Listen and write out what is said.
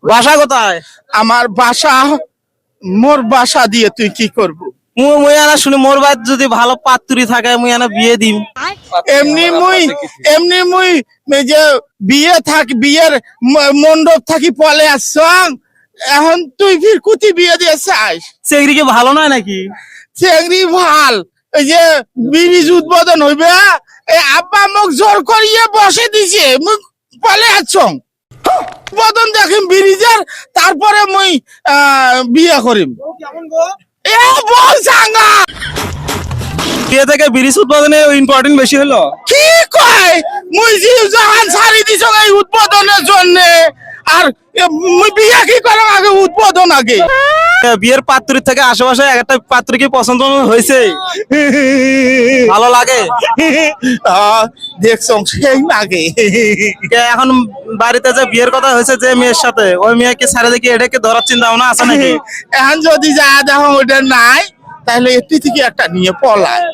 বাসা কোথায়? আমার বাসা, মোর বাসা দিয়ে তুই কি করবো? মুই আনা শুনি মোর বাদ যদি ভালো পাত্রী থাকে মুই আনা বিয়ে দিম। এমনি মুই এই যে বিয়ের মণ্ডপ থাকি পলে আসছং, এখন তুই ফির কুতি বিয়ে দিয়ে চাস? চেংড়ি কি ভালো নয় নাকি? চেংড়ি ভাল, এই যে ব্রিজ উদ্বোধন হইবে, এই আব্বা মোক জোর করিয়ে বসে দিছে, মুই পলে আসছং উদ্বোধন দেখিম ব্রিজের, তারপরে মুই বিয়ে করিম। এ বল সাঙ্গা বিয়ে থেকে ব্রিজ উদ্বোধনে ইম্পর্টেন্ট বেশি হলো। কি কয়? মুই জীব জাহান ছাড়ি দিছ এই উদ্বোধনের জন্য, আর মুই বিয়ে কি করম আগে উদ্বোধন আগে। বিয়ের পাত্রীর থেকে আশেপাশে একটা পাত্র কি পছন্দ হয়েছে? ভালো লাগে? দেখছ সেই লাগে। এখন বাড়িতে যে বিয়ের কথা হয়েছে যে মেয়ের সাথে, ওই মেয়ে কি ছাড়ে দেখি এটাকে ধরার চিন্তা ভাবনা আছে নাকি? এখন যদি যা দেখো ওটা নাই, তাহলে এটি থেকে একটা নিয়ে পলায়।